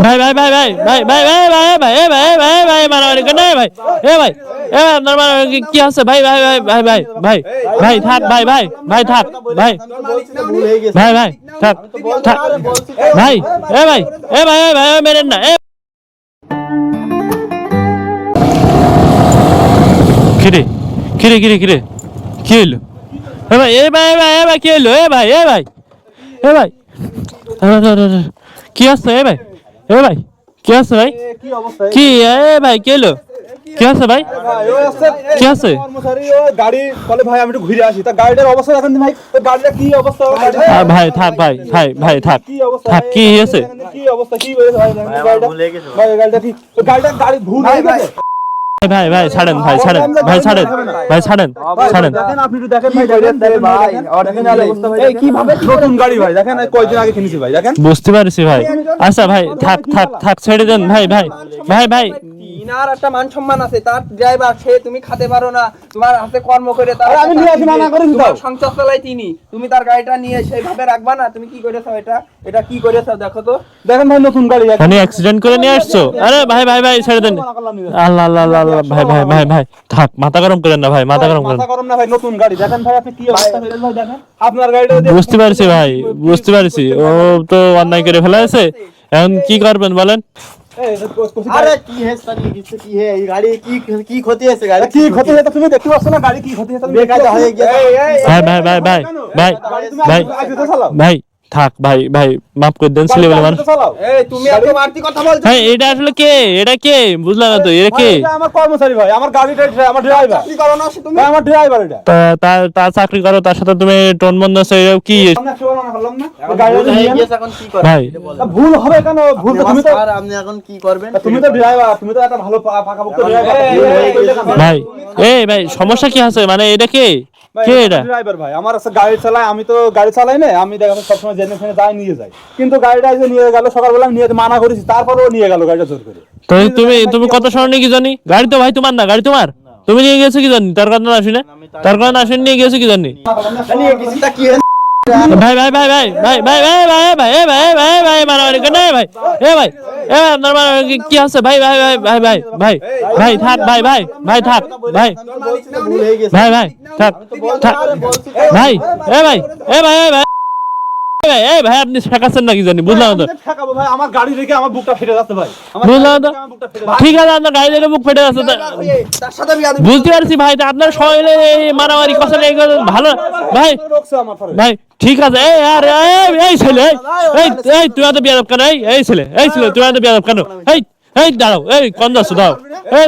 ভাই ভাই ভাই ভাই ভাই ভাই ভাই ভাই ভাই ভাই ভাই ভাই মারামারি করে না ভাই এ ভাই এ আপনার মারামারি কি আছে ভাই ভাই ভাই ভাই ভাই ভাই ভাই থাক ভাই ভাই ভাই থাক ভাই ভাই ভাই থাক থাক ভাই এ ভাই এ ভাই এ ভাই মেরেন না কিরে কিরে কিরে কিরে কি হলো এ ভাই এ ভাই ভাই এ ভাই কি হলো এ ভাই এ ভাই এ ভাই কি আছে এ ভাই এ ভাই কি আছে ভাই কি এ ভাই কি হলো কি আছে ভাই কি আছে গাড়ি বলে ভাই আমি একটু ঘুরে আসি তা গাড়িটার অবস্থা দেখেন ভাই গাড়িটা কি অবস্থা ভাই থাক ভাই ভাই ভাই থাক থাক কি হয়েছে কি অবস্থা কি হয়েছে ভাই গাড়িটা কি গাড়িটা গাড়ি ভুল হয়ে গেছে ভাই ভাই ছাড়েন ভাই ছাড়েন ভাই ছাড়েন ভাই ছাড়েন ছাড়েন দেখেন আপনি একটু দেখেন ভাই গাড়িটা দেখেন ভাই অরিজিনাল অবস্থা ভাই এই কিভাবে নতুন গাড়ি ভাই দেখেন কয়দিন আগে কিনেছি ভাই দেখেন বুঝতে পারছি ভাই আচ্ছা ভাই থাক থাক থাক ছেড়ে দেন ভাই ভাই ভাই ভাই ইনার একটা মান সম্মান আছে তার ড্রাইভার সে তুমি খেতে পারো না তোমার হাতে কর্ম করে তার আমি নিয়ে আসি মানা করেছি তো সংসার চালাই তিনি তুমি তার গাড়িটা নিয়ে সেইভাবে রাখবা না তুমি কি করেছো এটা কি করেছো দেখো তো দেখেন ভাই নতুন গাড়ি মানে অ্যাক্সিডেন্ট করে নিয়ে আসছো আরে ভাই ভাই ভাই ছেড়ে দেন আল্লাহ আল্লাহ আল্লাহ ভাই ভাই ভাই ভাই থাক মাথা গরম করেন না ভাই মাথা গরম করেন মাথা গরম না ভাই নতুন গাড়ি দেখেন ভাই আপনি কি অবস্থা হয়েছে ভাই দেখেন আপনার গাড়িটা বুঝতে পারছি ভাই বুঝতে পারছি ও তো অন্যায় করে ফেলেছে এখন কি করবেন বলেন अरे की है सर ये किससे की है ये गाड़ी की ক্ষতি হয়েছে গাড়ি কি ক্ষতি হয়েছে তুমি দেখতে পাচ্ছ না গাড়ি কি ক্ষতি হয়েছে তুমি বেকায়দা হয়ে গেছে ভাই ভাই ভাই ভাই ভাই ভাই ভাই থাক ভাই ভাই মাফ করে দেন ছেলে বলে মানুষ এই তুমি এত মারতি কথা বলছো ভাই এটা আসলে কে এটা কে বুঝলাম না তো এটা কে এটা আমার কর্মচারী ভাই আমার গাড়িটা আমার ড্রাইভার কি করো না তুমি আমার ড্রাইভার এটা তার চাকরি করো তার সাথে তুমি টোন বন্ধ আছে এটা কি আমরা কেবল না হলাম না গাড়িটা হয়ে নিয়ে গেছে এখন কি করবে ভাই ভুল হবে কেন ভুল তো তুমি তো আর আপনি এখন কি করবেন তুমি তো ড্রাইভার তুমি তো একটা ভালো পাকাপোক্ত ড্রাইভার ভাই এই ভাই সমস্যা কি আছে মানে এটা কে কে এটা ড্রাইভার ভাই আমার আছে গাড়ি চালাই আমি তো গাড়ি চালাই না আমি দেখা সব সময় জেনে ফেনে যাই নিয়ে যাই কিন্তু গাড়িটা এসে নিয়ে গেল সকালবেলা আমি নিয়ে মানা করেছি তারপরেও নিয়ে গেল গাড়িটা জোর করে তো তুমি কত সময় নিয়ে কি জানি গাড়ি তো ভাই তোমার না গাড়ি তোমার তুমি নিয়ে গেছো কি জানি তার কারণে আসি না তার কারণে আসেন নিয়ে গেছো কি জানি নিয়ে কিছুটা কি ভাই ভাই ভাই ভাই ভাই ভাই ভাই ভাই ভাই ভাই ভাই ভাই মারামারি করে না ভাই এ ভাই এ আপনার মারামারি কি আছে ভাই ভাই ভাই ভাই ভাই ভাই ভাই থাক ভাই ভাই ভাই থাক ভাই ভুল হয়ে গেছে ভাই ভাই থাক থাক ভাই এ ভাই এ ভাই এ ভাই ভাই এই ভাই আপনি শেখাচ্ছেন নাকি জানি বুঝলাম তো ঠেকাবো ভাই আমার গাড়ি রেখে আমার বুকটা ফেটে যাচ্ছে ভাই বুঝলাম তো ঠিক আছে আপনার গাড়ি থেকে বুক ফেটে যাচ্ছে তার সাথে বিয়াদবি বুঝতে পারছি ভাই আপনার শরীরে এই মারামারি কথা নেই ভালো ভাই রোকছে আমার পরে ভাই ঠিক আছে এই আর এই ছেলে এই এই তুই এত বিয়াদব কেন এই ছেলে তুই এত বিয়াদব কেন এই এই দাঁড়াও এই কোন যাচ্ছ দাঁড়াও এই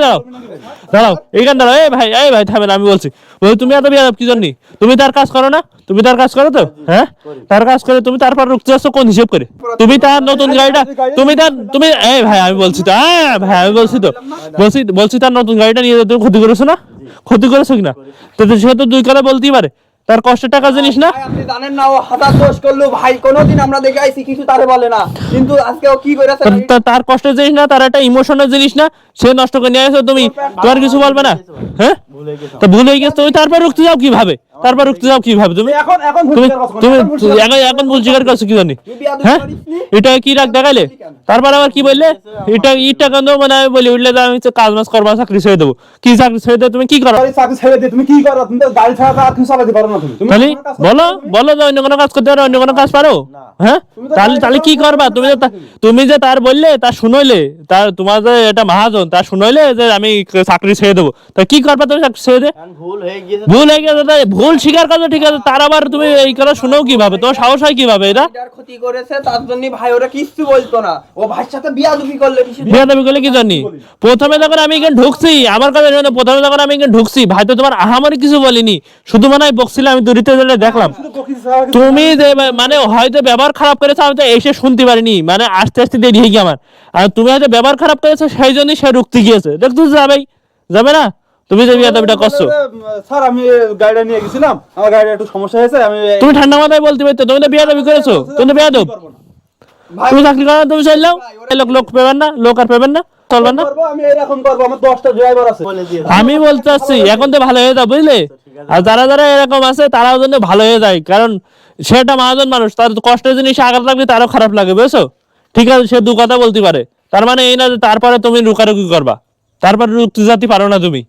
দাঁড়াও এইখান দাঁড়াও এই ভাই থামেন আমি বলছি তুমি এত বিয়াদব কি জন্য তুমি তার কাজ করো না তুমি তার কাজ করো তো হ্যাঁ তার কাজ করে তুমি তারপর রুখতে যাচ্ছ কোন হিসেব করে তুমি তার নতুন গাড়িটা তুমি এই ভাই আমি বলছি তো হ্যাঁ ভাই আমি বলছি তার নতুন গাড়িটা নিয়ে তুমি ক্ষতি করেছো না ক্ষতি করেছো কিনা তো সে তো দুই কথা বলতেই পারে তার কষ্টের টাকা জিনিস না আপনি জানেন না ও হাজার দোষ করলো ভাই কোনোদিন আমরা দেখে আইছি কিছু তারে বলে না কিন্তু আজকে ও কি করেছে তার কষ্টের জিনিস না তার একটা ইমোশনের জিনিস না সে নষ্ট করে নিয়ে আসো তুমি তোমার কিছু বলবে না হ্যাঁ তো ভুল হয়ে গেছে তুমি তারপর রুখতে যাও কিভাবে তুমি এখন ভুল স্বীকার করছো কি জানি হ্যাঁ এটা কি রাখ দেখাইলে তারপর আবার কি বললে এটা কেন মানে আমি বলি উঠলে আমি কাজ মাস করবো চাকরি ছেড়ে দেবো কি চাকরি ছেড়ে দেবো তুমি কি করো চাকরি ছেড়ে দিয়ে তুমি কি করো তুমি তো গাড়ি ছাড়া আর কিছু চালাতে পারো না তুমি তাহলে বলো যে অন্য কোনো কাজ করতে পারো অন্য কোনো কাজ পারো হ্যাঁ তাহলে কি করবা তুমি যে তার বললে তা শুনইলে তার তোমার যে এটা মহাজন তা শুনইলে যে আমি চাকরি ছেড়ে দেবো তা কি করবা তুমি চাকরি ছেড়ে দে ভুল হয়ে গেছে ভুল স্বীকার করছো ঠিক আছে তার আবার তুমি এই কথা শুনো কিভাবে তোমার সাহস হয় কিভাবে এটা এটার ক্ষতি করেছে তার জন্য ভাই ওরা কিছু বলতো না ও ভাইয়ের সাথে বিয়াদবি করলে কিছু বিয়াদবি করলে কি জানি প্রথমে যখন আমি এখানে ঢুকছি আমার কথা জানো প্রথমে যখন আমি এখানে ঢুকছি ভাই তো তোমার আহামরি কিছু বলিনি শুধু মানে বকছিলাম আমি দূরিতে দেখলাম তুমি যে মানে হয়তো ব্যবহার খারাপ করেছো আমি তো এসে শুনতে পারিনি মানে আস্তে আস্তে দেরি হয়ে গিয়ে আমার আর তুমি হয়তো ব্যবহার খারাপ করেছো সেই জন্যই সে রুখতে গিয়েছে দেখতে যাবে না তুমি যে বিয়াদবিটা করছো স্যার আমি গাড়িটা নিয়ে গেছিলাম আমার গাড়িটা একটু সমস্যা হয়েছে আমি তুমি ঠান্ডা মাথায় বলতে পারতো তুমি তো বিয়াদবি করেছো তুমি তো বিয়াদব তুমি চাকরি করো না, তুমি চাইলেও লোক পেবেন না, লোক আর পেবেন না, চলবেন না। করবো আমি এরকম করবো, আমার 10টা ড্রাইভার আছে। বলে দিয়ে আমি বলতে চাচ্ছি এখন তো ভালো হয়ে যাও, বুঝলে? আর যারা যারা এরকম আছে তারাও জন্য ভালো হয়ে যায়, কারণ সেটা মহাজন মানুষ, তার কষ্টের জিনিস আঘাত লাগবে তারও খারাপ লাগে, বুঝছো? ঠিক আছে, সে দু কথা বলতে পারে, তার মানে এই না যে তারপরে তুমি রুকারুকি করবা, তারপরে রুখতে যেতে পারো না তুমি।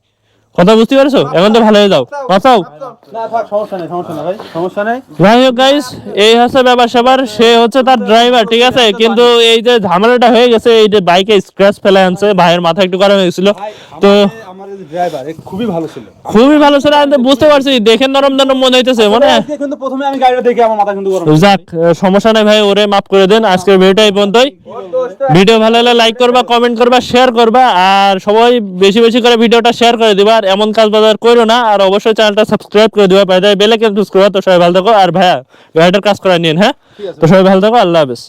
কথা বুঝতে পারছো? এখন তো ভালো হয়ে যাও, কথাও। না থাক, সমস্যা নেই, সমস্যা নেই ভাই, সমস্যা নেই। যাই হোক গাইস, এই হচ্ছে ব্যাপার স্যাপার, সে হচ্ছে তার ড্রাইভার, ঠিক আছে, কিন্তু এই যে ঝামেলাটা হয়ে গেছে, এই যে বাইকে স্ক্র্যাচ ফেলে আনছে, ভাইয়ের মাথা একটু গরম হয়েছিল, ভাই, তো আমার ড্রাইভার খুবই ভালো ছিল। খুবই ভালো ছিল, আমি তো বুঝতে পারছি, দেখে নরম নরম মনে হইতেছে, মানে আজকে কিন্তু প্রথমে আমি গাড়িটা দেখে আমার মাথা কিন্তু গরম। যাক, সমস্যা নাই ভাই, ওরে মাফ করে দেন। আজকের ভিডিওটা এই পর্যন্তই। ভিডিও ভালো হলে লাইক করবা, কমেন্ট করবা, শেয়ার করবা, আর সবাই বেশি বেশি করে ভিডিওটা শেয়ার করে দিবা, আর এমন কাজ বাজার করো না, আর অবশ্যই চ্যানেলটা সাবস্ক্রাইব করে দিবা, বেল আইকন প্রেস করবা। তো সবাই ভালো থাকো, আর ভাইয়াটার কাজ করা নিন, হ্যাঁ? তো সবাই ভালো থাকো, আল্লাহ হাফেজ।